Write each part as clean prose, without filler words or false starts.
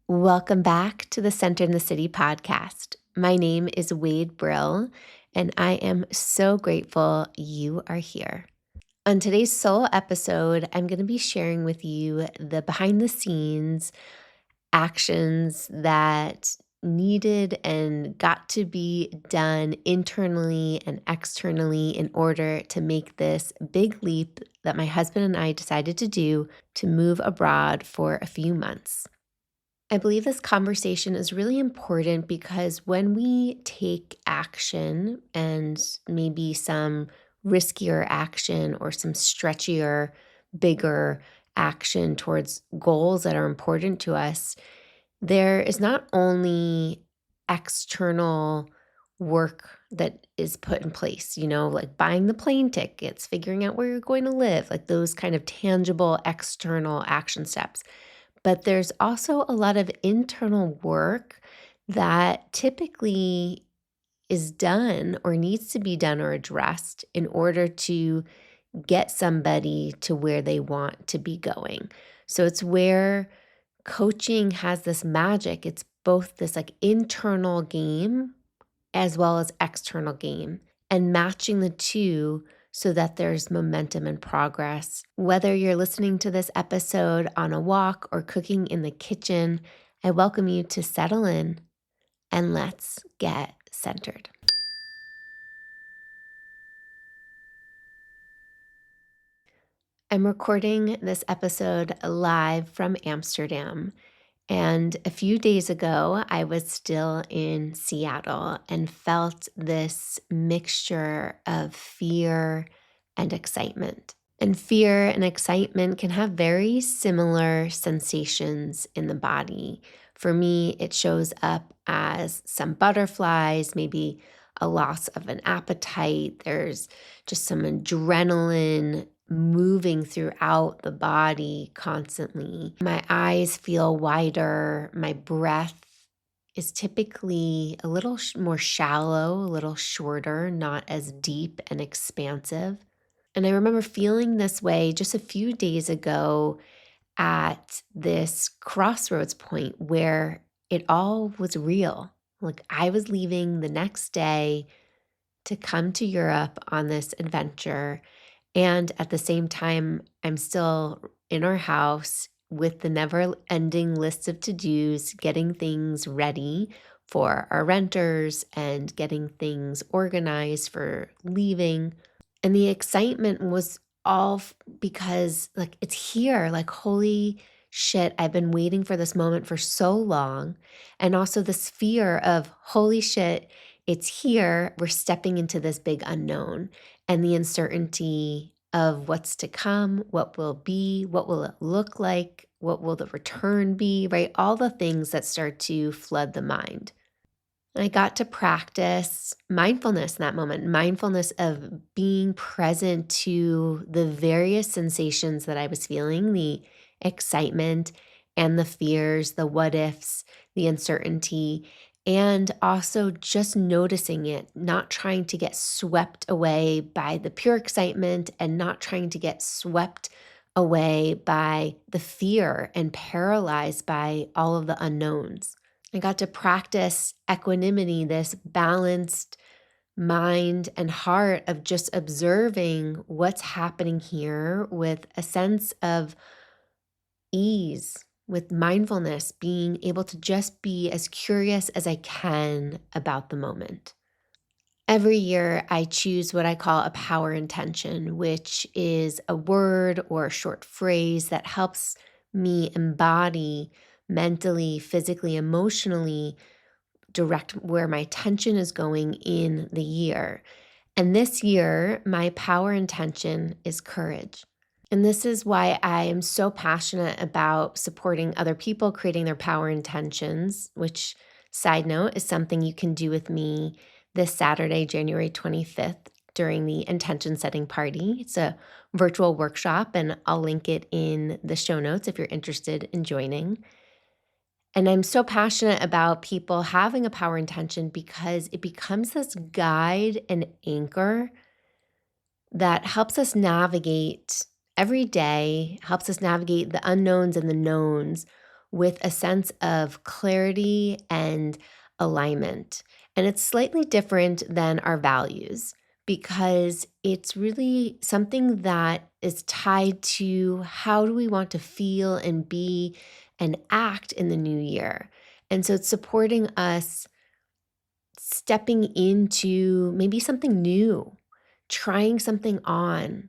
Welcome back to the Center in the City podcast. My name is Wade Brill, and I am so grateful you are here. On today's solo episode, I'm going to be sharing with you the behind the scenes actions that needed and got to be done internally and externally in order to make this big leap that my husband and I decided to do to move abroad for a few months. I believe this conversation is really important because when we take action and maybe some riskier action or some stretchier, bigger action towards goals that are important to us, there is not only external work that is put in place, like buying the plane tickets, figuring out where you're going to live, like those kind of tangible external action steps. But there's also a lot of internal work that typically is done or needs to be done or addressed in order to get somebody to where they want to be going. So it's where coaching has this magic. It's both this like internal game as well as external game, and matching the two so that there's momentum and progress. Whether you're listening to this episode on a walk or cooking in the kitchen, I welcome you to settle in and let's get centered. I'm recording this episode live from Amsterdam. And a few days ago, I was still in Seattle and felt this mixture of fear and excitement. And fear and excitement can have very similar sensations in the body. For me, it shows up as some butterflies, maybe a loss of an appetite. There's just some adrenaline moving throughout the body constantly. My eyes feel wider. My breath is typically a little more shallow, a little shorter, not as deep and expansive. And I remember feeling this way just a few days ago at this crossroads point where it all was real. Like I was leaving the next day to come to Europe on this adventure. And at the same time, I'm still in our house with the never ending list of to-dos, getting things ready for our renters and getting things organized for leaving. And the excitement was all because like it's here, like holy shit, I've been waiting for this moment for so long. And also this fear of holy shit, it's here. We're stepping into this big unknown and the uncertainty of what's to come, what will be, what will it look like, what will the return be, right? All the things that start to flood the mind. I got to practice mindfulness in that moment, mindfulness of being present to the various sensations that I was feeling, the excitement and the fears, the what ifs, the uncertainty, and also just noticing it, not trying to get swept away by the pure excitement and not trying to get swept away by the fear and paralyzed by all of the unknowns. I got to practice equanimity, this balanced mind and heart of just observing what's happening here with a sense of ease, with mindfulness, being able to just be as curious as I can about the moment. Every year, I choose what I call a power intention, which is a word or a short phrase that helps me embody mentally, physically, emotionally direct where my attention is going in the year. And this year, my power intention is courage. And this is why I am so passionate about supporting other people creating their power intentions, which, side note, is something you can do with me this Saturday, January 25th, during the intention setting party. It's a virtual workshop, and I'll link it in the show notes if you're interested in joining. And I'm so passionate about people having a power intention because it becomes this guide and anchor that helps us navigate every day, helps us navigate the unknowns and the knowns with a sense of clarity and alignment. And it's slightly different than our values because it's really something that is tied to how do we want to feel and be and act in the new year. And so it's supporting us stepping into maybe something new, trying something on,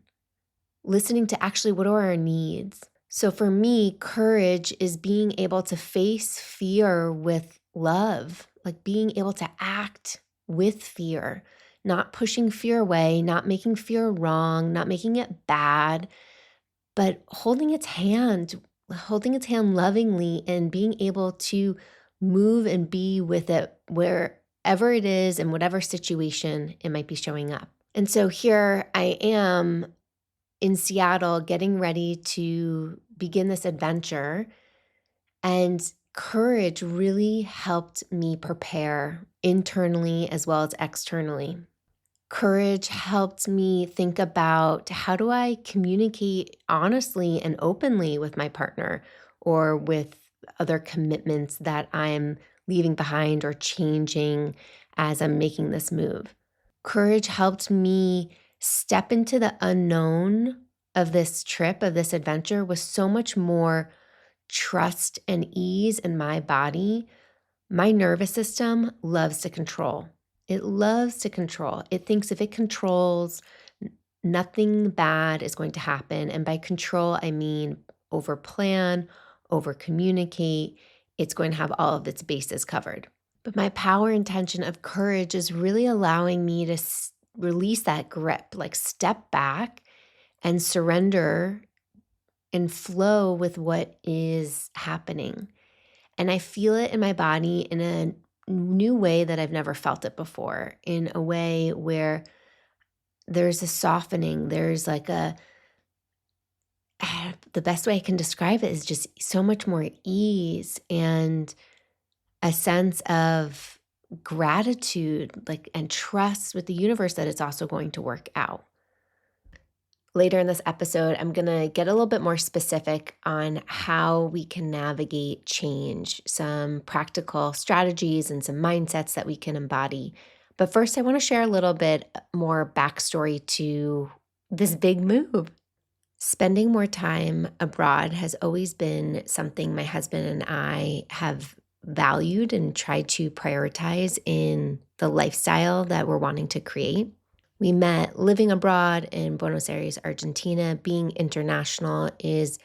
listening to actually what are our needs. So for me, courage is being able to face fear with love, like being able to act with fear, not pushing fear away, not making fear wrong, not making it bad, but holding its hand lovingly and being able to move and be with it wherever it is and whatever situation it might be showing up. And so here I am in Seattle getting ready to begin this adventure, and courage really helped me prepare internally as well as externally. Courage helped me think about how do I communicate honestly and openly with my partner or with other commitments that I'm leaving behind or changing as I'm making this move. Courage helped me step into the unknown of this trip, of this adventure, with so much more trust and ease in my body. My nervous system loves to control. It loves to control. It thinks if it controls, nothing bad is going to happen. And by control, I mean over plan, over communicate. It's going to have all of its bases covered. But my power intention of courage is really allowing me to release that grip, like step back and surrender and flow with what is happening. And I feel it in my body in a new way that I've never felt it before, in a way where there's a softening, there's like the best way I can describe it is just so much more ease and a sense of gratitude, like, and trust with the universe that it's also going to work out. Later in this episode, I'm going to get a little bit more specific on how we can navigate change, some practical strategies and some mindsets that we can embody. But first, I want to share a little bit more backstory to this big move. Spending more time abroad has always been something my husband and I have valued and tried to prioritize in the lifestyle that we're wanting to create. We met living abroad in Buenos Aires, Argentina. Being international is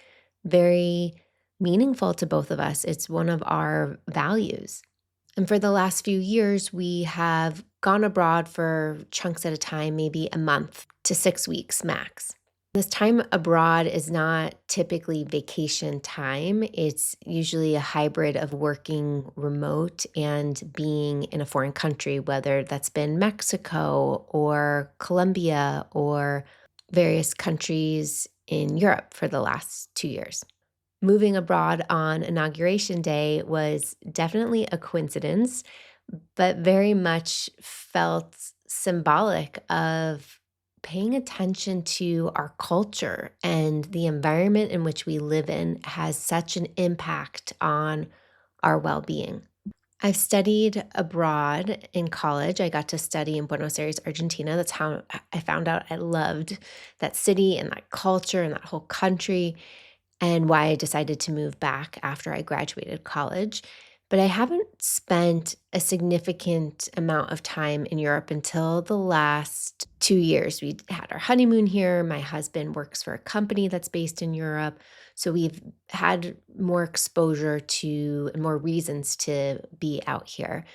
very meaningful to both of us. It's one of our values. And for the last few years, we have gone abroad for chunks at a time, maybe a month to 6 weeks max. This time abroad is not typically vacation time. It's usually a hybrid of working remote and being in a foreign country, whether that's been Mexico or Colombia or various countries in Europe for the last 2 years. Moving abroad on Inauguration Day was definitely a coincidence, but very much felt symbolic of paying attention to our culture and the environment in which we live in has such an impact on our well-being. I've studied abroad in college. I got to study in Buenos Aires, Argentina. That's how I found out I loved that city and that culture and that whole country, and why I decided to move back after I graduated college. But I haven't spent a significant amount of time in Europe until the last 2 years. We had our honeymoon here. My husband works for a company that's based in Europe. So we've had more exposure to and more reasons to be out here.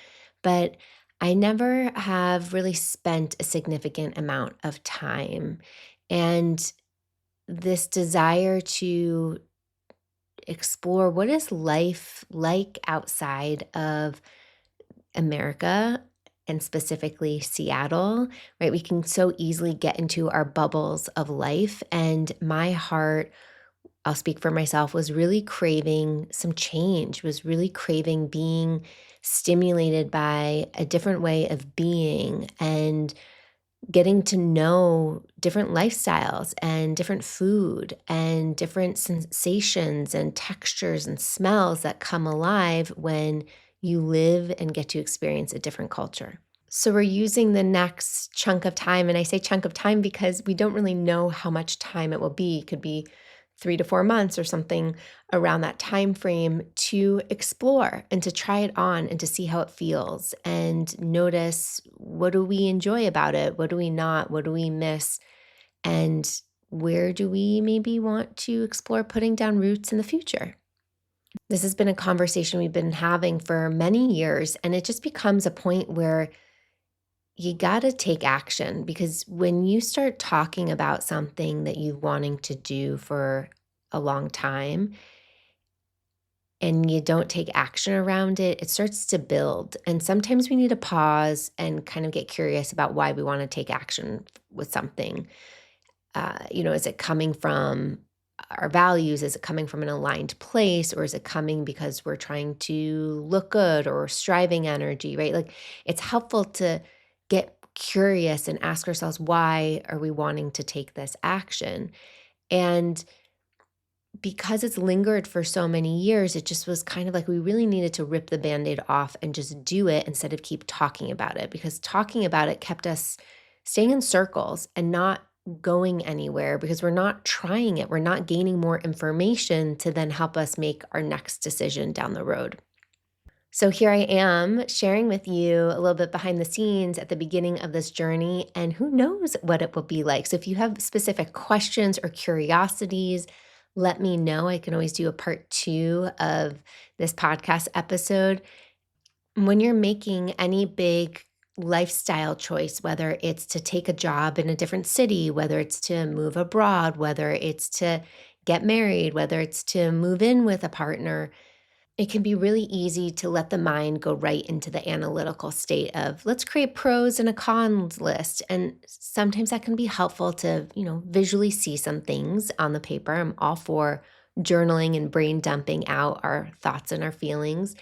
But I never have really spent a significant amount of time. And this desire to explore what is life like outside of America and specifically Seattle, right? We can so easily get into our bubbles of life. And my heart, I'll speak for myself, was really craving some change, was really craving being stimulated by a different way of being and getting to know different lifestyles and different food and different sensations and textures and smells that come alive when you live and get to experience a different culture. So we're using the next chunk of time, and I say chunk of time because we don't really know how much time it will be. It could be 3 to 4 months or something around that time frame to explore and to try it on and to see how it feels and notice, what do we enjoy about it? What do we not? What do we miss? And where do we maybe want to explore putting down roots in the future? This has been a conversation we've been having for many years, and it just becomes a point where you got to take action, because when you start talking about something that you've wanting to do for a long time and you don't take action around it, it starts to build. And sometimes we need to pause and kind of get curious about why we want to take action with something. Is it coming from our values? Is it coming from an aligned place? Or is it coming because we're trying to look good or striving energy, right? Like, it's helpful to get curious and ask ourselves, why are we wanting to take this action? And because it's lingered for so many years, it just was kind of like we really needed to rip the Band-Aid off and just do it instead of keep talking about it, because talking about it kept us staying in circles and not going anywhere, because we're not trying it. We're not gaining more information to then help us make our next decision down the road. So here I am sharing with you a little bit behind the scenes at the beginning of this journey, and who knows what it will be like. So if you have specific questions or curiosities, let me know. I can always do a part 2 of this podcast episode. When you're making any big lifestyle choice, whether it's to take a job in a different city, whether it's to move abroad, whether it's to get married, whether it's to move in with a partner, it can be really easy to let the mind go right into the analytical state of, let's create pros and a cons list. And sometimes that can be helpful to, visually see some things on the paper. I'm all for journaling and brain dumping out our thoughts and our feelings.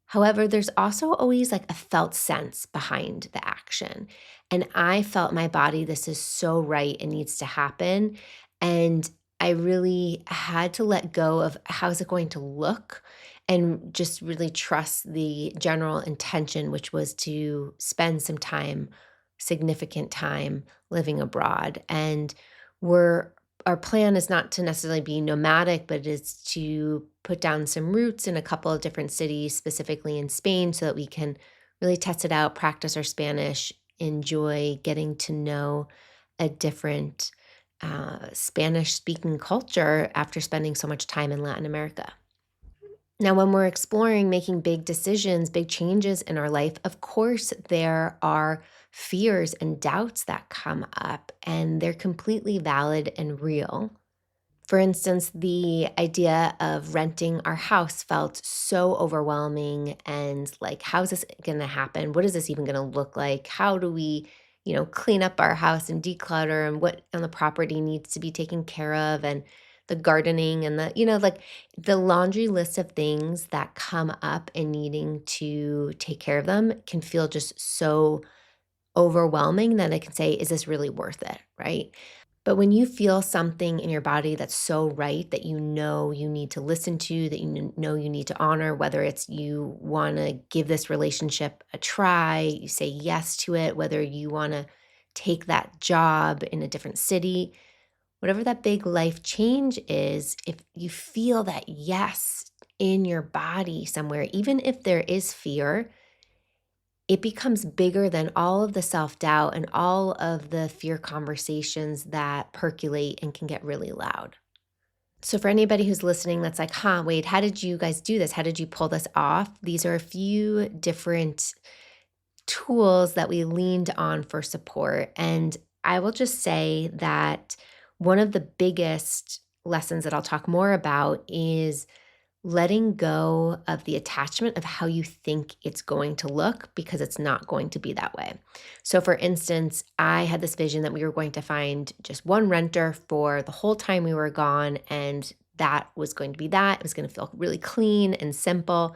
However, there's also always like a felt sense behind the action. And I felt my body, this is so right, it needs to happen. And I really had to let go of how's it going to look and just really trust the general intention, which was to spend some time, significant time living abroad. And we're our plan is not to necessarily be nomadic, but it's to put down some roots in a couple of different cities, specifically in Spain, so that we can really test it out, practice our Spanish, enjoy getting to know a different Spanish speaking culture after spending so much time in Latin America. Now, when we're exploring making big decisions, big changes in our life, of course, there are fears and doubts that come up, and they're completely valid and real. For instance, the idea of renting our house felt so overwhelming, and like, how's this going to happen? What is this even going to look like? How do we, clean up our house and declutter, and what on the property needs to be taken care of, and the gardening and like the laundry list of things that come up and needing to take care of them can feel just so overwhelming that I can say, is this really worth it? Right. But when you feel something in your body that's so right that you need to listen to, that you need to honor, whether it's you want to give this relationship a try, you say yes to it, whether you want to take that job in a different city, whatever that big life change is, if you feel that yes in your body somewhere, even if there is fear, it becomes bigger than all of the self-doubt and all of the fear conversations that percolate and can get really loud. So for anybody who's listening that's like, wait, how did you guys do this? How did you pull this off? These are a few different tools that we leaned on for support. And I will just say that one of the biggest lessons that I'll talk more about is letting go of the attachment of how you think it's going to look, because it's not going to be that way. So for instance, I had this vision that we were going to find just one renter for the whole time we were gone, and that was going to be that. It was going to feel really clean and simple.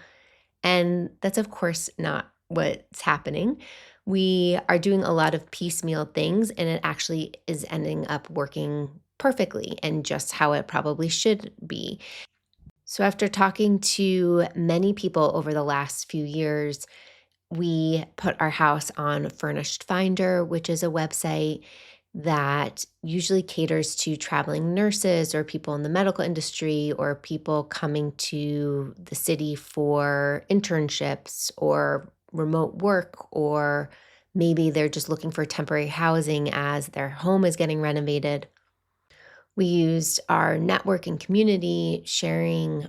And that's of course not what's happening. We are doing a lot of piecemeal things, and it actually is ending up working perfectly and just how it probably should be. So, after talking to many people over the last few years, we put our house on Furnished Finder, which is a website that usually caters to traveling nurses or people in the medical industry or people coming to the city for internships or remote work, or maybe they're just looking for temporary housing as their home is getting renovated. We used our network and community, sharing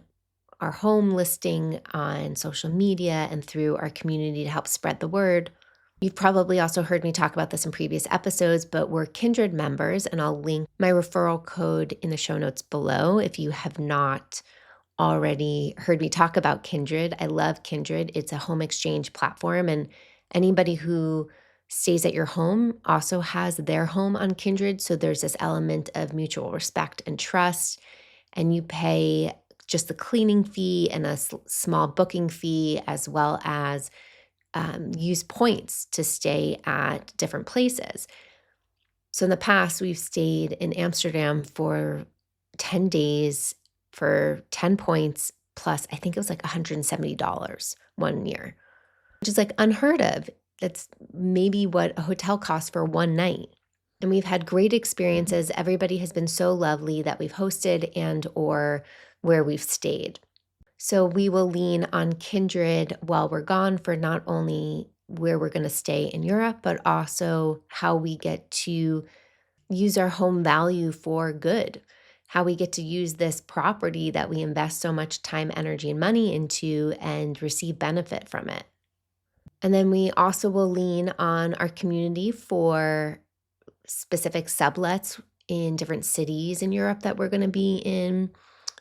our home listing on social media and through our community to help spread the word. You've probably also heard me talk about this in previous episodes, but we're Kindred members, and I'll link my referral code in the show notes below if you have not already heard me talk about Kindred. I love Kindred. It's a home exchange platform, and anybody who stays at your home also has their home on Kindred. So there's this element of mutual respect and trust, and you pay just the cleaning fee and a small booking fee, as well as use points to stay at different places. So in the past, we've stayed in Amsterdam for 10 days for 10 points, plus I think it was like $170 one year, which is like unheard of. That's maybe what a hotel costs for one night. And we've had great experiences. Everybody has been so lovely that we've hosted and or where we've stayed. So we will lean on Kindred while we're gone for not only where we're going to stay in Europe, but also how we get to use our home value for good, how we get to use this property that we invest so much time, energy, and money into and receive benefit from it. And then we also will lean on our community for specific sublets in different cities in Europe that we're going to be in.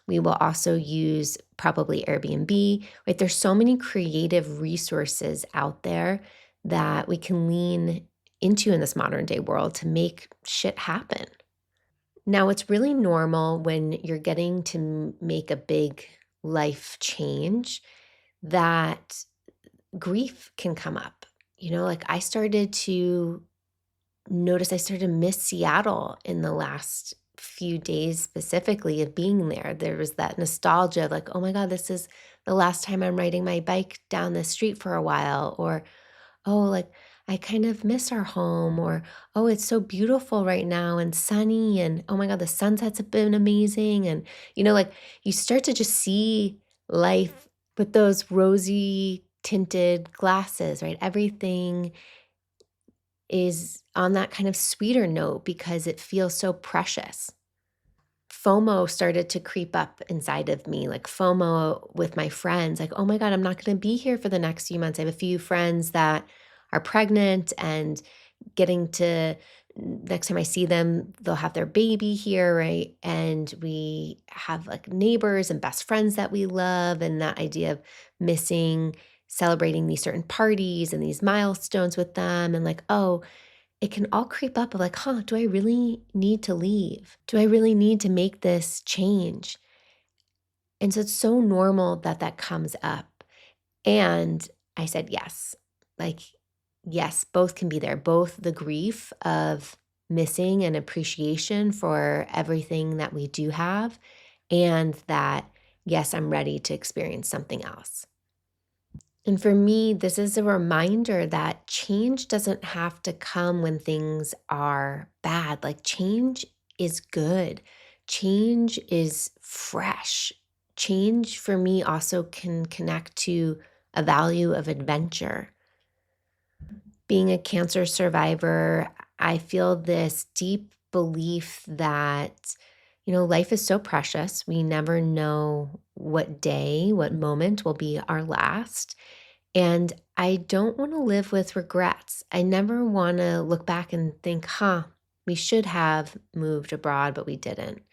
We will also use probably Airbnb. Right? There's so many creative resources out there that we can lean into in this modern day world to make shit happen. Now, it's really normal when you're getting to make a big life change that grief can come up. Like I started to I started to miss Seattle in the last few days specifically of being there. There was that nostalgia of like, oh my God, this is the last time I'm riding my bike down the street for a while. Or, oh, like I kind of miss our home. Or, oh, it's so beautiful right now and sunny. And oh my God, the sunsets have been amazing. And, like you start to just see life with those rosy tinted glasses, right? Everything is on that kind of sweeter note because it feels so precious. FOMO started to creep up inside of me, like FOMO with my friends, like, oh my God, I'm not going to be here for the next few months. I have a few friends that are pregnant and getting to, next time I see them, they'll have their baby here, right? And we have like neighbors and best friends that we love, and that idea of missing celebrating these certain parties and these milestones with them. And like, oh, it can all creep up of like, do I really need to leave? Do I really need to make this change? And so it's so normal that that comes up. And I said, yes, like, yes, both can be there. Both the grief of missing and appreciation for everything that we do have, and that, yes, I'm ready to experience something else. And for me, this is a reminder that change doesn't have to come when things are bad. Like, change is good, change is fresh. Change for me also can connect to a value of adventure. Being a cancer survivor, I feel this deep belief that, life is so precious. We never know what day, what moment will be our last. And I don't want to live with regrets. I never want to look back and think, we should have moved abroad, but we didn't.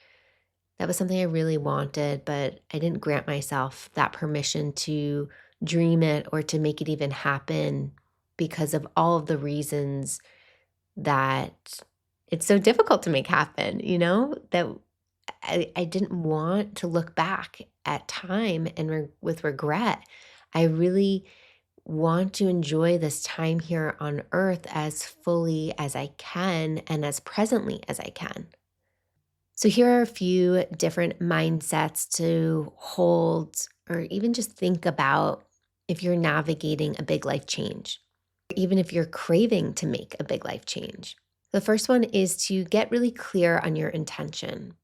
That was something I really wanted, but I didn't grant myself that permission to dream it or to make it even happen because of all of the reasons that it's so difficult to make happen, that I didn't want to look back at time and with regret. I really want to enjoy this time here on earth as fully as I can and as presently as I can. So, here are a few different mindsets to hold or even just think about if you're navigating a big life change, even if you're craving to make a big life change. The first one is to get really clear on your intention.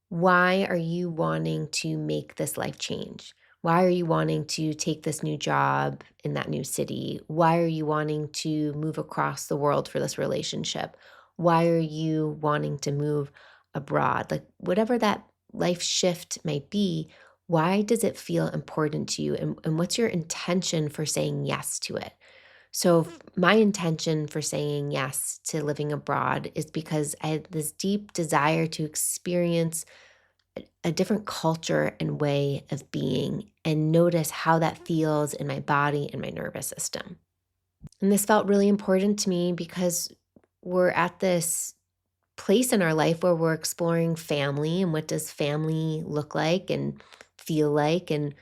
Why are you wanting to make this life change? Why are you wanting to take this new job in that new city? Why are you wanting to move across the world for this relationship? Why are you wanting to move abroad? Like, whatever that life shift might be, why does it feel important to you? And what's your intention for saying yes to it? So, my intention for saying yes to living abroad is because I had this deep desire to experience a different culture and way of being and notice how that feels in my body and my nervous system. And this felt really important to me because we're at this place in our life where we're exploring family and what does family look like and feel like and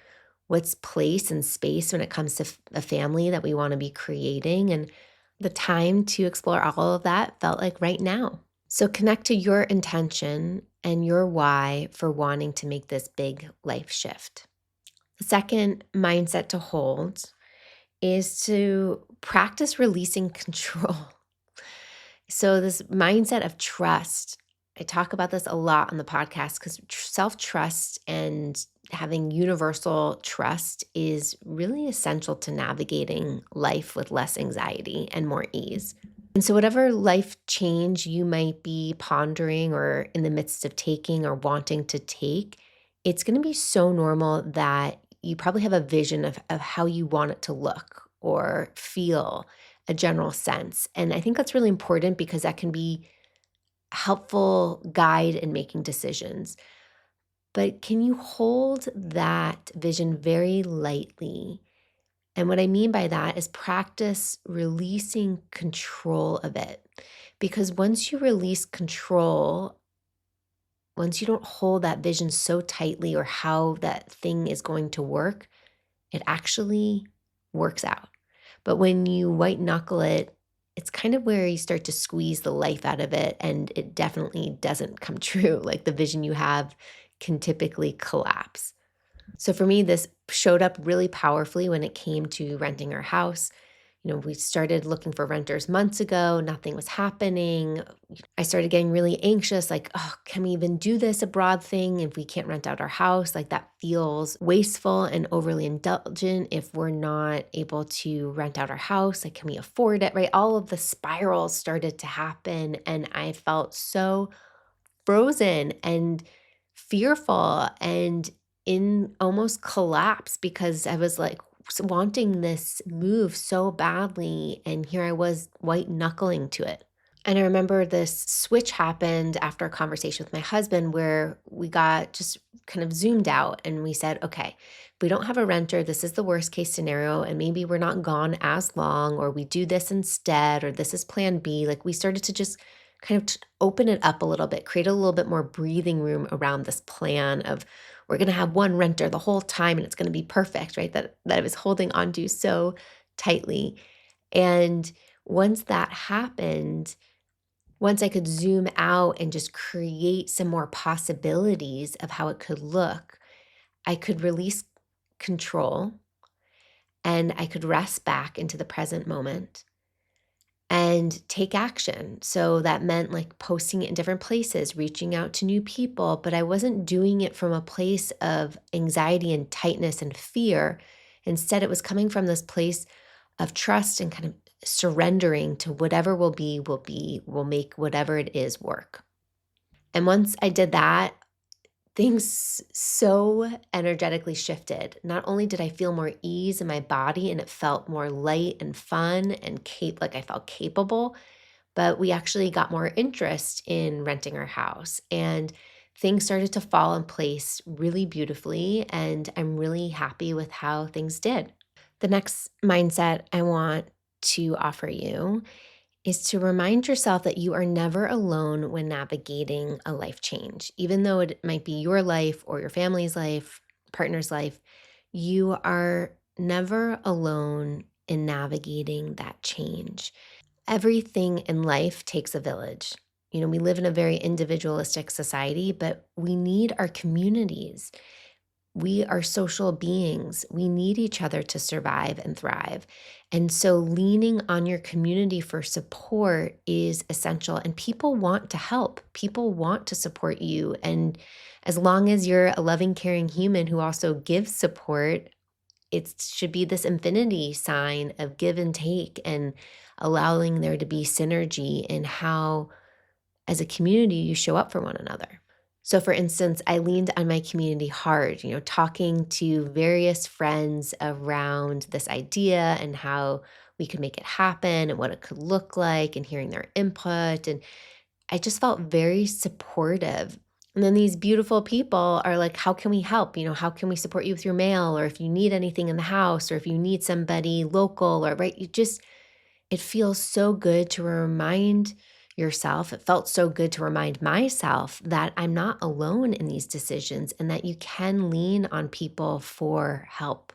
what's place and space when it comes to a family that we want to be creating. And the time to explore all of that felt like right now. So connect to your intention and your why for wanting to make this big life shift. The second mindset to hold is to practice releasing control. So, this mindset of trust, I talk about this a lot on the podcast because self trust and having universal trust is really essential to navigating life with less anxiety and more ease. And so, whatever life change you might be pondering or in the midst of taking or wanting to take, it's going to be so normal that you probably have a vision of how you want it to look or feel, a general sense. And I think that's really important because that can be helpful guide in making decisions. But can you hold that vision very lightly? And what I mean by that is practice releasing control of it. Because once you release control, once you don't hold that vision so tightly or how that thing is going to work, it actually works out. But when you white knuckle it, it's kind of where you start to squeeze the life out of it, and it definitely doesn't come true. Like the vision you have can typically collapse. So for me, this showed up really powerfully when it came to renting our house. We started looking for renters months ago, nothing was happening. I started getting really anxious, like, oh, can we even do this abroad thing if we can't rent out our house? Like, that feels wasteful and overly indulgent if we're not able to rent out our house. Like, can we afford it? Right? All of the spirals started to happen, and I felt so frozen and fearful and in almost collapse because I was like wanting this move so badly. And here I was white knuckling to it. And I remember this switch happened after a conversation with my husband where we got just kind of zoomed out and we said, okay, if we don't have a renter, this is the worst case scenario. And maybe we're not gone as long, or we do this instead, or this is plan B. Like we started to just kind of open it up a little bit, create a little bit more breathing room around this plan of we're going to have one renter the whole time and it's going to be perfect, right? That I was holding onto so tightly. And once that happened, once I could zoom out and just create some more possibilities of how it could look, I could release control and I could rest back into the present moment and take action. So that meant like posting it in different places, reaching out to new people, but I wasn't doing it from a place of anxiety and tightness and fear. Instead, it was coming from this place of trust and kind of surrendering to whatever will be, will make whatever it is work. And once I did that, things so energetically shifted. Not only did I feel more ease in my body and it felt more light and fun and like I felt capable, but we actually got more interest in renting our house and things started to fall in place really beautifully. And I'm really happy with how things did. The next mindset I want to offer you is to remind yourself that you are never alone when navigating a life change. Even though it might be your life or your family's life, partner's life, you are never alone in navigating that change. Everything in life takes a village. We live in a very individualistic society, but we need our communities. We are social beings. We need each other to survive and thrive. And so leaning on your community for support is essential. And people want to help, people want to support you. And as long as you're a loving, caring human who also gives support, it should be this infinity sign of give and take and allowing there to be synergy in how, as a community, you show up for one another. So, for instance, I leaned on my community hard, talking to various friends around this idea and how we could make it happen and what it could look like and hearing their input. And I just felt very supportive. And then these beautiful people are like, how can we help? How can we support you with your mail? Or if you need anything in the house, or if you need somebody local, or right, it feels so good to remind yourself. It felt so good to remind myself that I'm not alone in these decisions and that you can lean on people for help.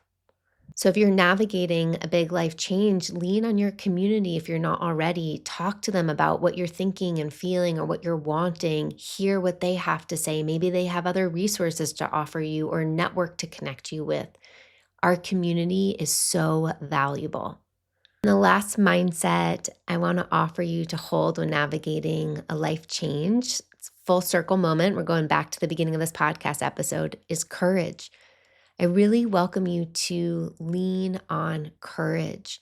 So if you're navigating a big life change, lean on your community if you're not already. Talk to them about what you're thinking and feeling or what you're wanting. Hear what they have to say. Maybe they have other resources to offer you or network to connect you with. Our community is so valuable. And the last mindset I want to offer you to hold when navigating a life change, it's a full circle moment. We're going back to the beginning of this podcast episode, is courage. I really welcome you to lean on courage.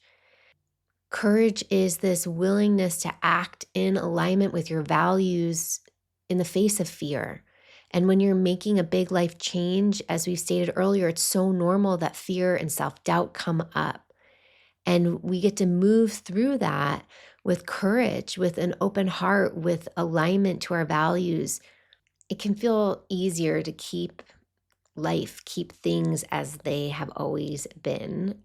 Courage is this willingness to act in alignment with your values in the face of fear. And when you're making a big life change, as we stated earlier, it's so normal that fear and self-doubt come up. And we get to move through that with courage, with an open heart, with alignment to our values. It can feel easier to keep things as they have always been,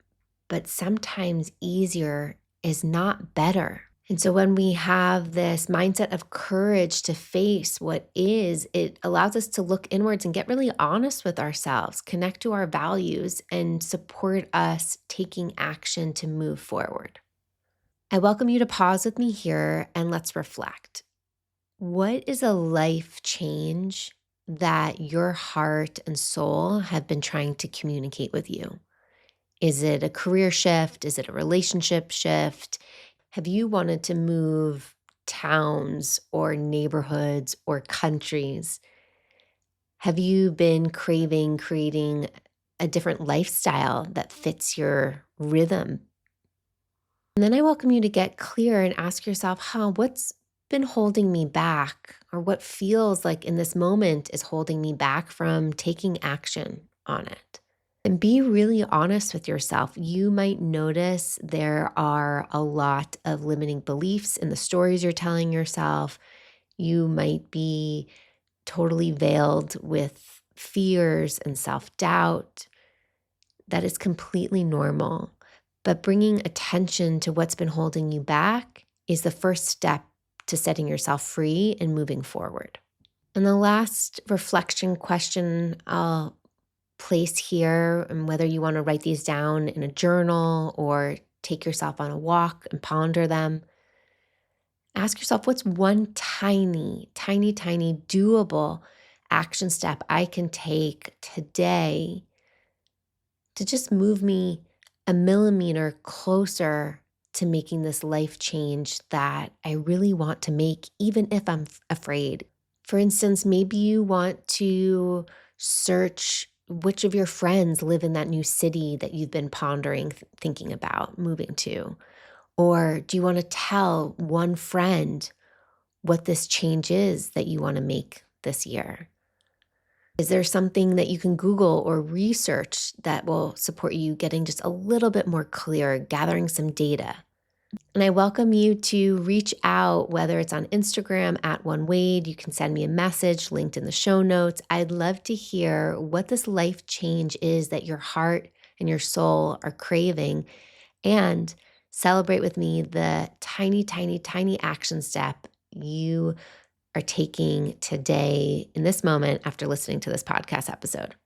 but sometimes easier is not better. And so when we have this mindset of courage to face what is, it allows us to look inwards and get really honest with ourselves, connect to our values, and support us taking action to move forward. I welcome you to pause with me here and let's reflect. What is a life change that your heart and soul have been trying to communicate with you? Is it a career shift? Is it a relationship shift? Have you wanted to move towns or neighborhoods or countries? Have you been craving creating a different lifestyle that fits your rhythm? And then I welcome you to get clear and ask yourself, what's been holding me back, or what feels like in this moment is holding me back from taking action on it? And be really honest with yourself. You might notice there are a lot of limiting beliefs in the stories you're telling yourself. You might be totally veiled with fears and self-doubt. That is completely normal. But bringing attention to what's been holding you back is the first step to setting yourself free and moving forward. And the last reflection question I'll place here, and whether you want to write these down in a journal or take yourself on a walk and ponder them, ask yourself, what's one tiny, tiny, tiny doable action step I can take today to just move me a millimeter closer to making this life change that I really want to make, even if I'm afraid. For instance, maybe you want to search which of your friends live in that new city that you've been pondering, thinking about moving to. Or do you want to tell one friend what this change is that you want to make this year? Is there something that you can Google or research that will support you getting just a little bit more clear, gathering some data? And I welcome you to reach out, whether it's on Instagram @OneWade. You can send me a message linked in the show notes. I'd love to hear what this life change is that your heart and your soul are craving, and celebrate with me the tiny, tiny, tiny action step you are taking today in this moment after listening to this podcast episode.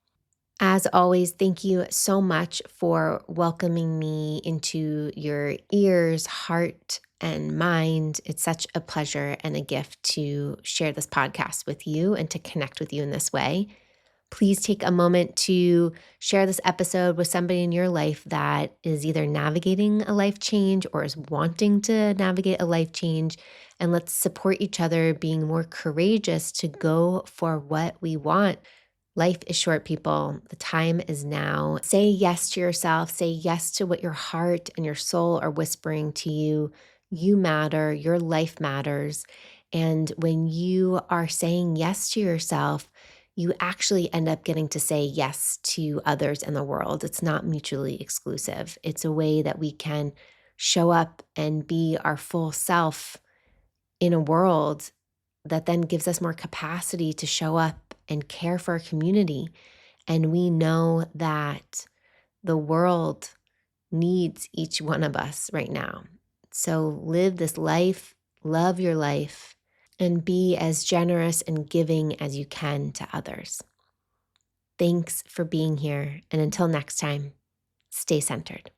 As always, thank you so much for welcoming me into your ears, heart, and mind. It's such a pleasure and a gift to share this podcast with you and to connect with you in this way. Please take a moment to share this episode with somebody in your life that is either navigating a life change or is wanting to navigate a life change. And let's support each other being more courageous to go for what we want. Life is short, people. The time is now. Say yes to yourself. Say yes to what your heart and your soul are whispering to you. You matter. Your life matters. And when you are saying yes to yourself, you actually end up getting to say yes to others in the world. It's not mutually exclusive. It's a way that we can show up and be our full self in a world that then gives us more capacity to show up and care for our community. And we know that the world needs each one of us right now. So live this life, love your life, and be as generous and giving as you can to others. Thanks for being here. And until next time, stay centered.